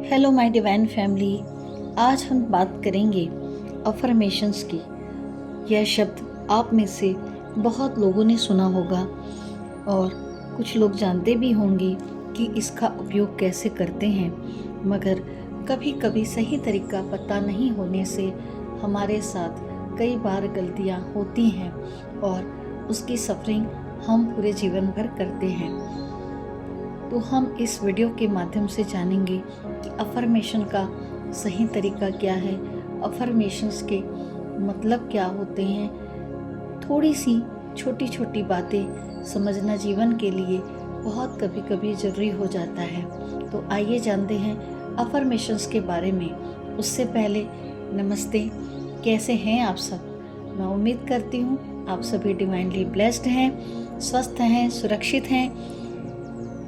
Hello my divine family. आज हम बात करेंगे अफर्मेशंस की। यह शब्द आप में से बहुत लोगों ने सुना होगा और कुछ लोग जानते भी होंगे कि इसका उपयोग कैसे करते हैं, मगर कभी कभी सही तरीका पता नहीं होने से हमारे साथ कई बार गलतियां होती हैं और उसकी सफरिंग हम पूरे जीवन भर करते हैं। तो हम इस वीडियो के माध्यम से जानेंगे कि अफर्मेशन का सही तरीका क्या है, अफर्मेशंस के मतलब क्या होते हैं। थोड़ी सी छोटी छोटी बातें समझना जीवन के लिए बहुत कभी कभी ज़रूरी हो जाता है। तो आइए जानते हैं अफर्मेशंस के बारे में। उससे पहले नमस्ते, कैसे हैं आप सब। मैं उम्मीद करती हूँ आप सभी डिवाइनली ब्लेस्ड हैं, स्वस्थ हैं, सुरक्षित हैं।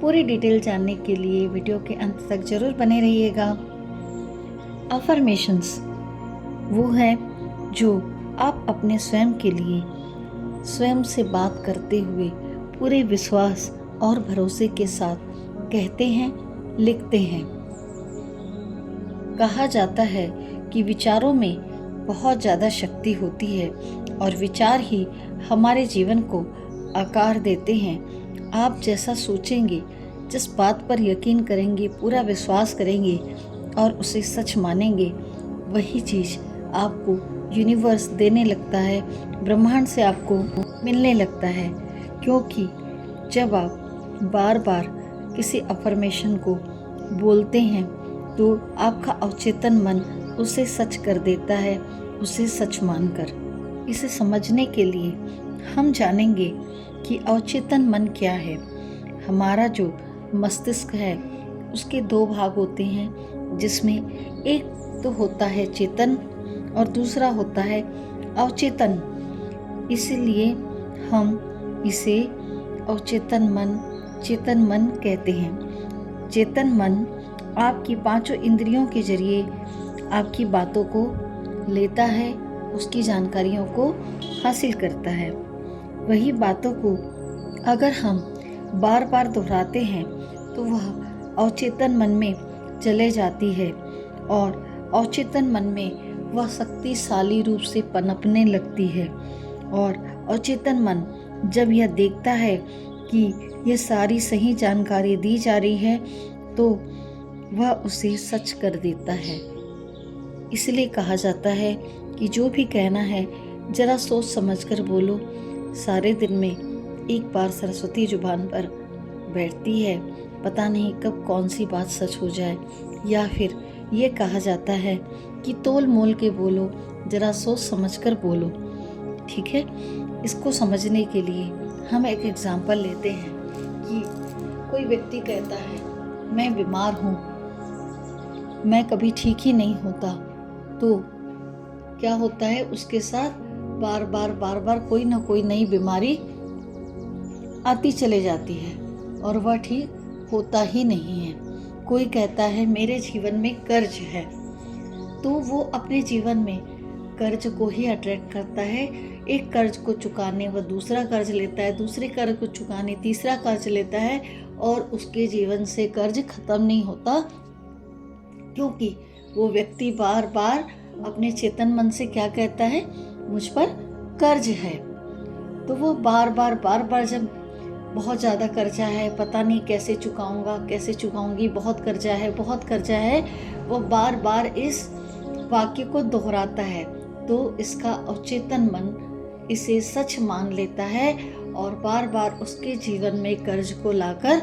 पूरी डिटेल जानने के लिए वीडियो के अंत तक जरूर बने रहिएगा। अफर्मेशंस वो है जो आप अपने स्वयं के लिए स्वयं से बात करते हुए पूरे विश्वास और भरोसे के साथ कहते हैं, लिखते हैं। कहा जाता है कि विचारों में बहुत ज़्यादा शक्ति होती है और विचार ही हमारे जीवन को आकार देते हैं। आप जैसा सोचेंगे, जिस बात पर यकीन करेंगे, पूरा विश्वास करेंगे और उसे सच मानेंगे, वही चीज़ आपको यूनिवर्स देने लगता है, ब्रह्मांड से आपको मिलने लगता है। क्योंकि जब आप बार बार किसी अफर्मेशन को बोलते हैं तो आपका अवचेतन मन उसे सच कर देता है, उसे सच मानकर। इसे समझने के लिए हम जानेंगे कि अवचेतन मन क्या है। हमारा जो मस्तिष्क है उसके दो भाग होते हैं, जिसमें एक तो होता है चेतन और दूसरा होता है अवचेतन। इसलिए हम इसे अवचेतन मन, चेतन मन कहते हैं। चेतन मन आपकी पांचों इंद्रियों के जरिए आपकी बातों को लेता है, उसकी जानकारियों को हासिल करता है। वही बातों को अगर हम बार बार दोहराते हैं तो वह अवचेतन मन में चले जाती है और अवचेतन मन में वह शक्तिशाली रूप से पनपने लगती है। और अवचेतन मन जब यह देखता है कि यह सारी सही जानकारी दी जा रही है तो वह उसे सच कर देता है। इसलिए कहा जाता है कि जो भी कहना है जरा सोच समझकर बोलो। सारे दिन में एक बार सरस्वती जुबान पर बैठती है, पता नहीं कब कौन सी बात सच हो जाए। या फिर ये कहा जाता है कि तोल मोल के बोलो, जरा सोच समझकर बोलो। ठीक है, इसको समझने के लिए हम एक एग्जाम्पल लेते हैं कि कोई व्यक्ति कहता है मैं बीमार हूँ, मैं कभी ठीक ही नहीं होता। तो क्या होता है, उसके साथ बार बार कोई ना कोई नई बीमारी आती चले जाती है और वह ठीक होता ही नहीं है। कोई कहता है मेरे जीवन में कर्ज है, तो वो अपने जीवन में कर्ज को ही अट्रैक्ट करता है। एक कर्ज को चुकाने वह दूसरा कर्ज लेता है, दूसरे कर्ज को चुकाने तीसरा कर्ज लेता है और उसके जीवन से कर्ज खत्म नहीं होता, क्योंकि वो व्यक्ति बार बार अपने चेतन मन से क्या कहता है, मुझ पर कर्ज है। तो वो बार बार जब बहुत ज़्यादा कर्जा है, पता नहीं कैसे चुकाऊंगा, कैसे चुकाऊंगी, बहुत कर्जा है, वो बार बार इस वाक्य को दोहराता है। तो इसका अवचेतन मन इसे सच मान लेता है और बार बार उसके जीवन में कर्ज को लाकर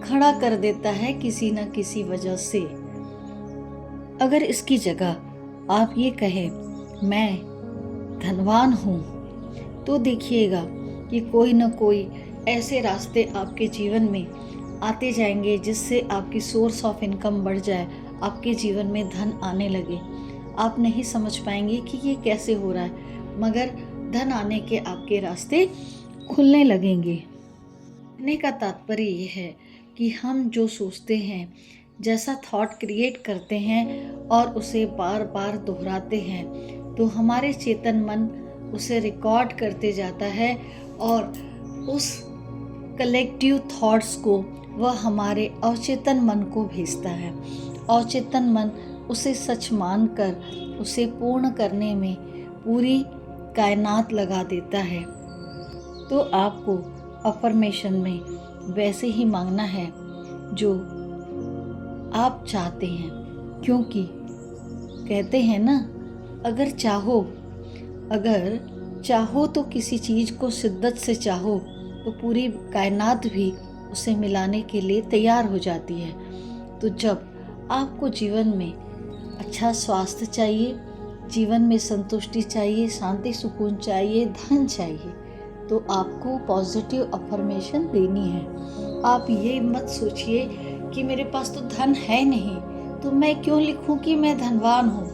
खड़ा कर देता है किसी न किसी वजह से। अगर इसकी जगह आप ये कहें मैं धनवान हूँ, तो देखिएगा कि कोई न कोई ऐसे रास्ते आपके जीवन में आते जाएंगे जिससे आपकी सोर्स ऑफ इनकम बढ़ जाए, आपके जीवन में धन आने लगे। आप नहीं समझ पाएंगे कि ये कैसे हो रहा है, मगर धन आने के आपके रास्ते खुलने लगेंगे। कहने का तात्पर्य ये है कि हम जो सोचते हैं, जैसा थॉट क्रिएट करते हैं और उसे बार बार दोहराते हैं, तो हमारे चेतन मन उसे रिकॉर्ड करते जाता है और उस कलेक्टिव थॉट्स को वह हमारे अवचेतन मन को भेजता है अवचेतन मन उसे सच मानकर उसे पूर्ण करने में पूरी कायनात लगा देता है। तो आपको अफर्मेशन में वैसे ही मांगना है जो आप चाहते हैं, क्योंकि कहते हैं ना, अगर चाहो तो किसी चीज़ को शिद्दत से चाहो तो पूरी कायनात भी उसे मिलाने के लिए तैयार हो जाती है। तो जब आपको जीवन में अच्छा स्वास्थ्य चाहिए, जीवन में संतुष्टि चाहिए, शांति सुकून चाहिए, धन चाहिए, तो आपको पॉजिटिव अफर्मेशन देनी है। आप ये मत सोचिए कि मेरे पास तो धन है नहीं तो मैं क्यों लिखूं कि मैं धनवान हूँ,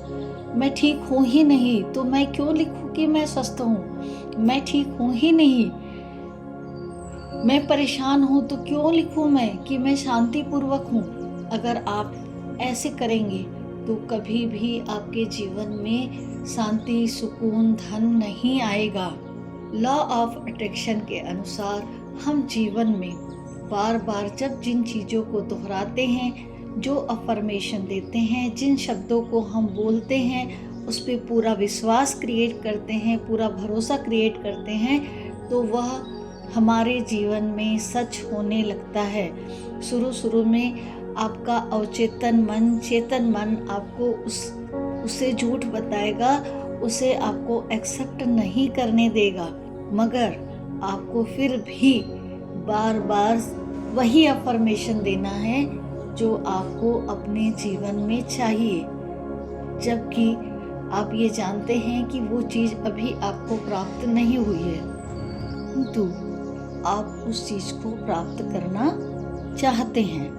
मैं ठीक हूँ ही नहीं तो मैं क्यों लिखूं कि मैं स्वस्थ हूँ, मैं ठीक हूँ ही नहीं, मैं परेशान हूँ तो क्यों लिखूं मैं कि मैं शांतिपूर्वक हूँ। अगर आप ऐसे करेंगे तो कभी भी आपके जीवन में शांति सुकून धन नहीं आएगा। लॉ ऑफ अट्रैक्शन के अनुसार हम जीवन में बार बार जब जिन चीज़ों को दोहराते हैं, जो अफर्मेशन देते हैं, जिन शब्दों को हम बोलते हैं, उस पर पूरा विश्वास क्रिएट करते हैं, पूरा भरोसा क्रिएट करते हैं, तो वह हमारे जीवन में सच होने लगता है। शुरू में आपका अवचेतन मन, चेतन मन आपको उसे झूठ बताएगा, उसे आपको एक्सेप्ट नहीं करने देगा, मगर आपको फिर भी बार बार वही अफर्मेशन देना है जो आपको अपने जीवन में चाहिए, जबकि आप ये जानते हैं कि वो चीज़ अभी आपको प्राप्त नहीं हुई है, किंतु आप उस चीज़ को प्राप्त करना चाहते हैं।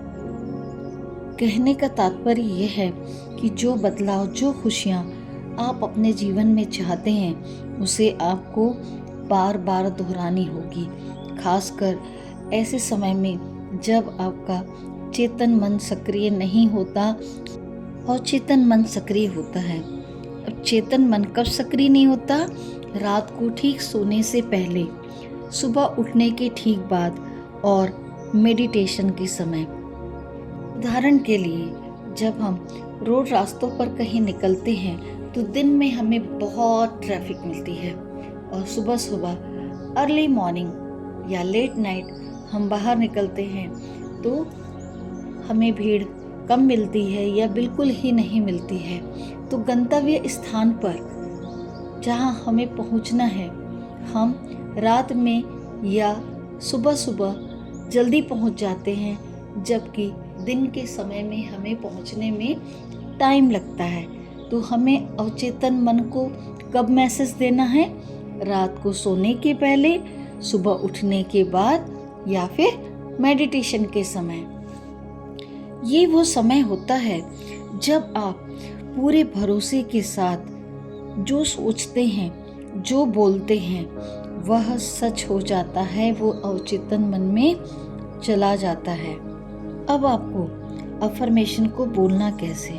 कहने का तात्पर्य यह है कि जो बदलाव, जो खुशियाँ आप अपने जीवन में चाहते हैं, उसे आपको बार बार दोहरानी होगी, खासकर ऐसे समय में जब आपका चेतन मन सक्रिय नहीं होता और चेतन मन सक्रिय होता है। अब चेतन मन कब सक्रिय नहीं होता? रात को ठीक सोने से पहले, सुबह उठने के ठीक बाद और मेडिटेशन के समय। उदाहरण के लिए, जब हम रोड रास्तों पर कहीं निकलते हैं तो दिन में हमें बहुत ट्रैफिक मिलती है, और सुबह सुबह अर्ली मॉर्निंग या लेट नाइट हम बाहर निकलते हैं तो हमें भीड़ कम मिलती है या बिल्कुल ही नहीं मिलती है। तो गंतव्य स्थान पर जहां हमें पहुंचना है, हम रात में या सुबह सुबह जल्दी पहुंच जाते हैं, जबकि दिन के समय में हमें पहुंचने में टाइम लगता है। तो हमें अवचेतन मन को कब मैसेज देना है? रात को सोने के पहले, सुबह उठने के बाद, या फिर मेडिटेशन के समय। ये वो समय होता है जब आप पूरे भरोसे के साथ जो सोचते हैं, जो बोलते हैं, वह सच हो जाता है, वो अवचेतन मन में चला जाता है। अब आपको अफर्मेशन को बोलना कैसे?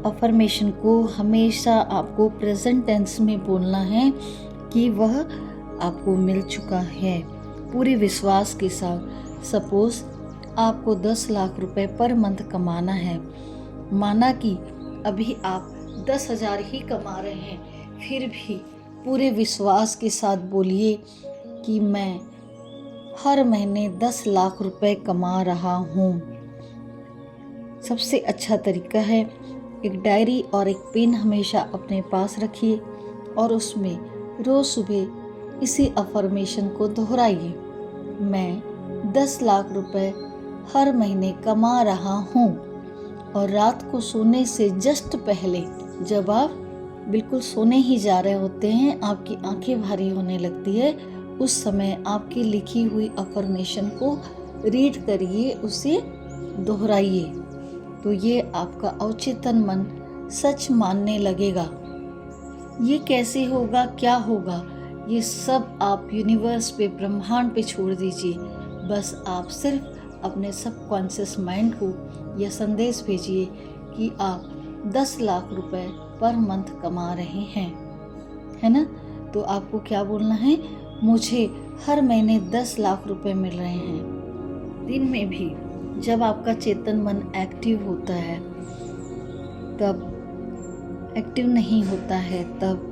अफर्मेशन को हमेशा आपको प्रेजेंट टेंस में बोलना है कि वह आपको मिल चुका है, पूरे विश्वास के साथ। सपोज आपको 10 लाख रुपए पर मंथ कमाना है, माना कि अभी आप 10,000 ही कमा रहे हैं, फिर भी पूरे विश्वास के साथ बोलिए कि मैं हर महीने 10 लाख रुपए कमा रहा हूँ। सबसे अच्छा तरीका है, एक डायरी और एक पेन हमेशा अपने पास रखिए और उसमें रोज़ सुबह इसी अफर्मेशन को दोहराइए। मैं 10 लाख रुपए हर महीने कमा रहा हूँ। और रात को सोने से जस्ट पहले, जब आप बिल्कुल सोने ही जा रहे होते हैं, आपकी आंखें भारी होने लगती है, उस समय आपकी लिखी हुई अफर्मेशन को रीड करिए, उसे दोहराइए। तो ये आपका अवचेतन मन सच मानने लगेगा। ये कैसे होगा, क्या होगा, ये सब आप यूनिवर्स पे, ब्रह्मांड पे छोड़ दीजिए। बस आप सिर्फ अपने सबकॉन्शियस माइंड को यह संदेश भेजिए कि आप 10 लाख रुपए पर मंथ कमा रहे हैं, है ना? तो आपको क्या बोलना है? मुझे हर महीने 10 लाख रुपए मिल रहे हैं। दिन में भी जब आपका चेतन मन एक्टिव होता है, तब एक्टिव नहीं होता है, तब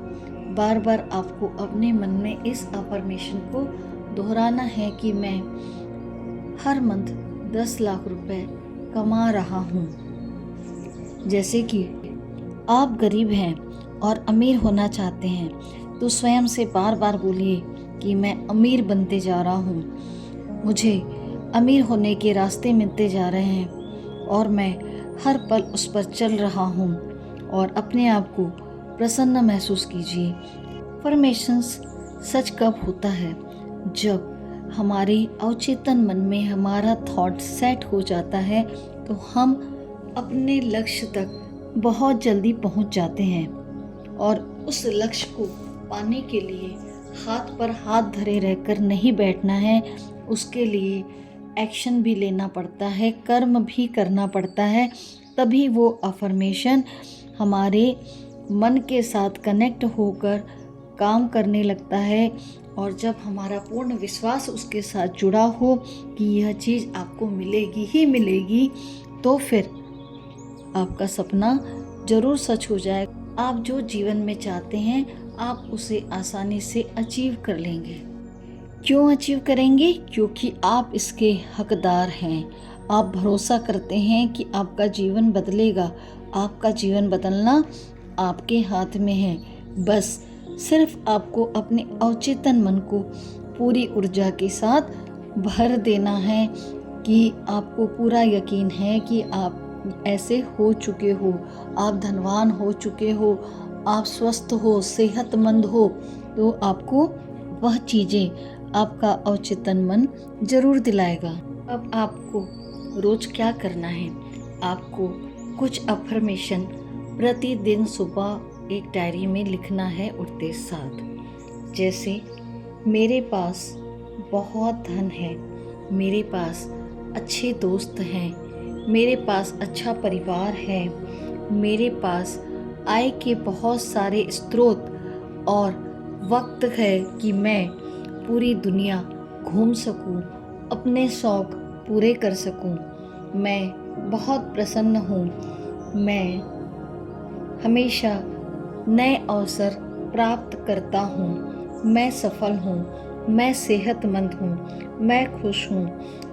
बार बार आपको अपने मन में इस अफर्मेशन को दोहराना है कि मैं हर मंथ 10 लाख रुपए कमा रहा हूँ। जैसे कि आप गरीब हैं और अमीर होना चाहते हैं, तो स्वयं से बार बार बोलिए कि मैं अमीर बनते जा रहा हूँ, मुझे अमीर होने के रास्ते मिलते जा रहे हैं और मैं हर पल उस पर चल रहा हूँ। और अपने आप को प्रसन्न महसूस कीजिए। अफर्मेशंस सच कब होता है? जब हमारे अवचेतन मन में हमारा थॉट सेट हो जाता है, तो हम अपने लक्ष्य तक बहुत जल्दी पहुंच जाते हैं। और उस लक्ष्य को पाने के लिए हाथ पर हाथ धरे रहकर नहीं बैठना है, उसके लिए एक्शन भी लेना पड़ता है, कर्म भी करना पड़ता है। तभी वो अफर्मेशन हमारे मन के साथ कनेक्ट होकर काम करने लगता है। और जब हमारा पूर्ण विश्वास उसके साथ जुड़ा हो कि यह चीज़ आपको मिलेगी ही मिलेगी, तो फिर आपका सपना जरूर सच हो जाएगा। आप जो जीवन में चाहते हैं, आप उसे आसानी से अचीव कर लेंगे। क्यों अचीव करेंगे? क्योंकि आप इसके हकदार हैं। आप भरोसा करते हैं कि आपका जीवन बदलेगा। आपका जीवन बदलना आपके हाथ में है। बस सिर्फ आपको अपने अवचेतन मन को पूरी ऊर्जा के साथ भर देना है कि आपको पूरा यकीन है कि आप ऐसे हो चुके हो, आप धनवान हो चुके हो, आप स्वस्थ हो, सेहतमंद हो, तो आपको वह चीज़ें आपका अवचेतन मन जरूर दिलाएगा। अब आपको रोज क्या करना है? आपको कुछ अफर्मेशन प्रतिदिन सुबह एक डायरी में लिखना है उठते साथ। जैसे, मेरे पास बहुत धन है, मेरे पास अच्छे दोस्त हैं, मेरे पास अच्छा परिवार है, मेरे पास आय के बहुत सारे स्रोत और वक्त है कि मैं पूरी दुनिया घूम सकूं, अपने शौक पूरे कर सकूं। मैं बहुत प्रसन्न हूं, मैं हमेशा नए अवसर प्राप्त करता हूँ, मैं सफल हूँ, मैं सेहतमंद हूँ, मैं खुश हूँ,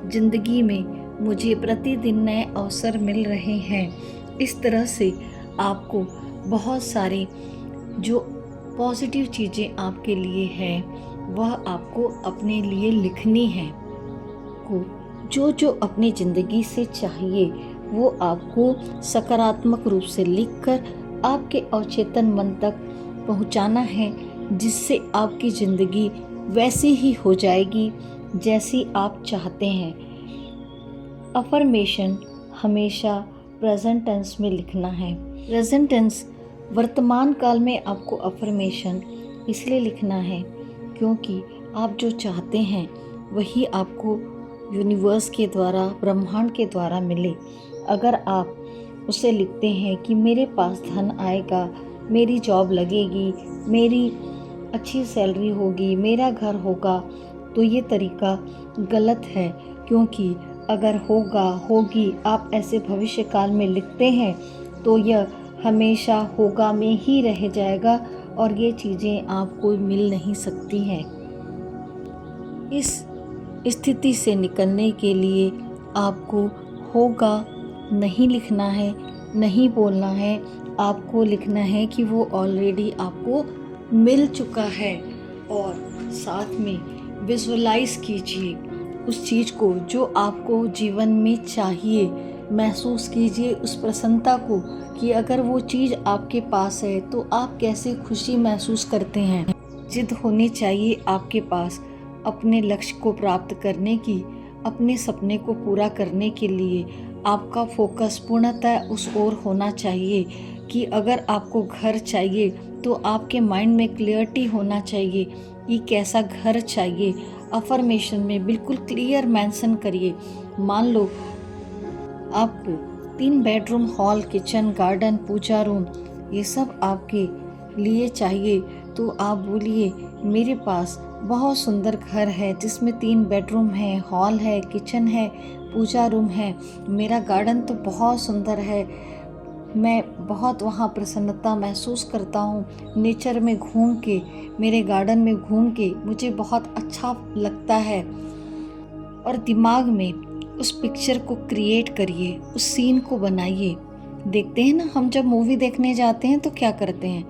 जिंदगी में मुझे प्रतिदिन नए अवसर मिल रहे हैं। इस तरह से आपको बहुत सारी जो पॉजिटिव चीज़ें आपके लिए हैं, वह आपको अपने लिए लिखनी है। को जो जो अपनी ज़िंदगी से चाहिए, वो आपको सकारात्मक रूप से लिखकर आपके अवचेतन मन तक पहुंचाना है, जिससे आपकी ज़िंदगी वैसी ही हो जाएगी जैसी आप चाहते हैं। अफर्मेशन हमेशा प्रेजेंट टेंस में लिखना है। प्रेजेंट टेंस वर्तमान काल में आपको अफर्मेशन इसलिए लिखना है क्योंकि आप जो चाहते हैं वही आपको यूनिवर्स के द्वारा, ब्रह्मांड के द्वारा मिले। अगर आप उसे लिखते हैं कि मेरे पास धन आएगा, मेरी जॉब लगेगी, मेरी अच्छी सैलरी होगी, मेरा घर होगा, तो ये तरीका गलत है। क्योंकि अगर होगा, होगी, आप ऐसे भविष्य काल में लिखते हैं तो यह हमेशा होगा में ही रह जाएगा और ये चीज़ें आपको मिल नहीं सकती हैं। इस स्थिति से निकलने के लिए आपको होगा नहीं लिखना है, नहीं बोलना है। आपको लिखना है कि वो ऑलरेडी आपको मिल चुका है। और साथ में विजुअलाइज कीजिए उस चीज़ को जो आपको जीवन में चाहिए। महसूस कीजिए उस प्रसन्नता को कि अगर वो चीज़ आपके पास है तो आप कैसे खुशी महसूस करते हैं। जिद होनी चाहिए आपके पास अपने लक्ष्य को प्राप्त करने की, अपने सपने को पूरा करने के लिए। आपका फोकस पूर्णतः उस ओर होना चाहिए कि अगर आपको घर चाहिए तो आपके माइंड में क्लियरिटी होना चाहिए कि कैसा घर चाहिए। अफर्मेशन में बिल्कुल क्लियर मेंशन करिए। मान लो आपको 3 बेडरूम, हॉल, किचन, गार्डन, पूजा रूम, ये सब आपके लिए चाहिए, तो आप बोलिए मेरे पास बहुत सुंदर घर है जिसमें 3 बेडरूम है, हॉल है, किचन है, पूजा रूम है। मेरा गार्डन तो बहुत सुंदर है। मैं बहुत वहाँ प्रसन्नता महसूस करता हूँ। नेचर में घूम के, मेरे गार्डन में घूम के मुझे बहुत अच्छा लगता है। और दिमाग में उस पिक्चर को क्रिएट करिए, उस सीन को बनाइए। देखते हैं ना, हम जब मूवी देखने जाते हैं तो क्या करते हैं,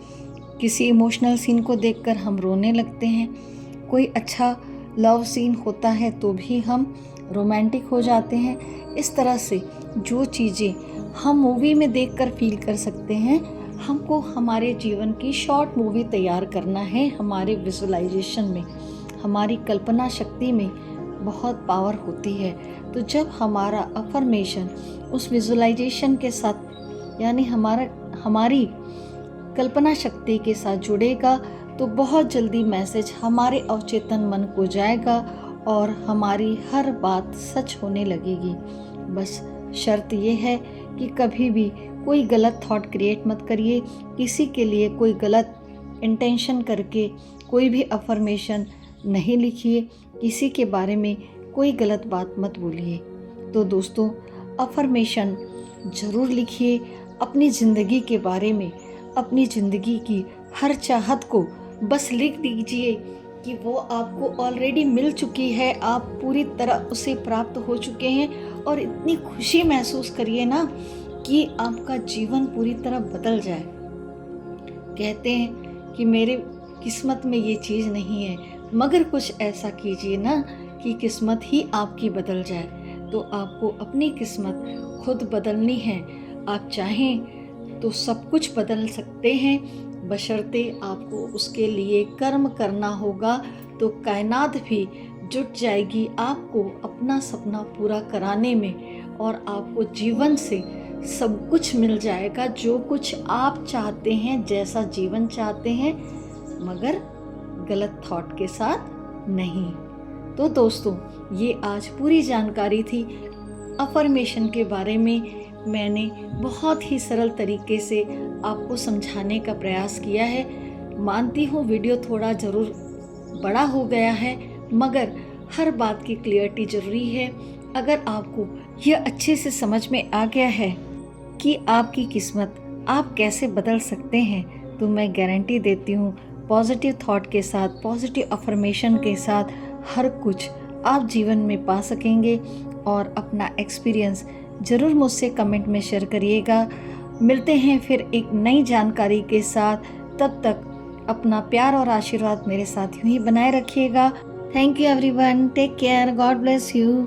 किसी इमोशनल सीन को देखकर हम रोने लगते हैं। कोई अच्छा लव सीन होता है तो भी हम रोमांटिक हो जाते हैं। इस तरह से जो चीज़ें हम मूवी में देखकर फील कर सकते हैं, हमको हमारे जीवन की शॉर्ट मूवी तैयार करना है। हमारे विजुअलाइजेशन में, हमारी कल्पना शक्ति में बहुत पावर होती है। तो जब हमारा अफर्मेशन उस विजुअलाइजेशन के साथ, यानी हमारी कल्पना शक्ति के साथ जुड़ेगा, तो बहुत जल्दी मैसेज हमारे अवचेतन मन को जाएगा और हमारी हर बात सच होने लगेगी। बस शर्त ये है कि कभी भी कोई गलत थॉट क्रिएट मत करिए। किसी के लिए कोई गलत इंटेंशन करके कोई भी अफर्मेशन नहीं लिखिए। किसी के बारे में कोई गलत बात मत बोलिए। तो दोस्तों, अफर्मेशन ज़रूर लिखिए अपनी ज़िंदगी के बारे में। अपनी ज़िंदगी की हर चाहत को बस लिख दीजिए कि वो आपको ऑलरेडी मिल चुकी है, आप पूरी तरह उसे प्राप्त हो चुके हैं। और इतनी खुशी महसूस करिए ना कि आपका जीवन पूरी तरह बदल जाए। कहते हैं कि मेरे किस्मत में ये चीज़ नहीं है, मगर कुछ ऐसा कीजिए ना कि किस्मत ही आपकी बदल जाए। तो आपको अपनी किस्मत खुद बदलनी है। आप चाहें तो सब कुछ बदल सकते हैं, बशर्ते आपको उसके लिए कर्म करना होगा। तो कायनात भी जुट जाएगी आपको अपना सपना पूरा कराने में, और आपको जीवन से सब कुछ मिल जाएगा जो कुछ आप चाहते हैं, जैसा जीवन चाहते हैं, मगर गलत थॉट के साथ नहीं। तो दोस्तों, ये आज पूरी जानकारी थी अफर्मेशन के बारे में। मैंने बहुत ही सरल तरीके से आपको समझाने का प्रयास किया है। मानती हूँ वीडियो थोड़ा ज़रूर बड़ा हो गया है, मगर हर बात की क्लियरिटी ज़रूरी है। अगर आपको यह अच्छे से समझ में आ गया है कि आपकी किस्मत आप कैसे बदल सकते हैं, तो मैं गारंटी देती हूँ पॉजिटिव थॉट के साथ, पॉजिटिव अफर्मेशन के साथ हर कुछ आप जीवन में पा सकेंगे। और अपना एक्सपीरियंस ज़रूर मुझसे कमेंट में शेयर करिएगा। मिलते हैं फिर एक नई जानकारी के साथ। तब तक अपना प्यार और आशीर्वाद मेरे साथ यूं ही बनाए रखिएगा। Thank you everyone, take care, God bless you.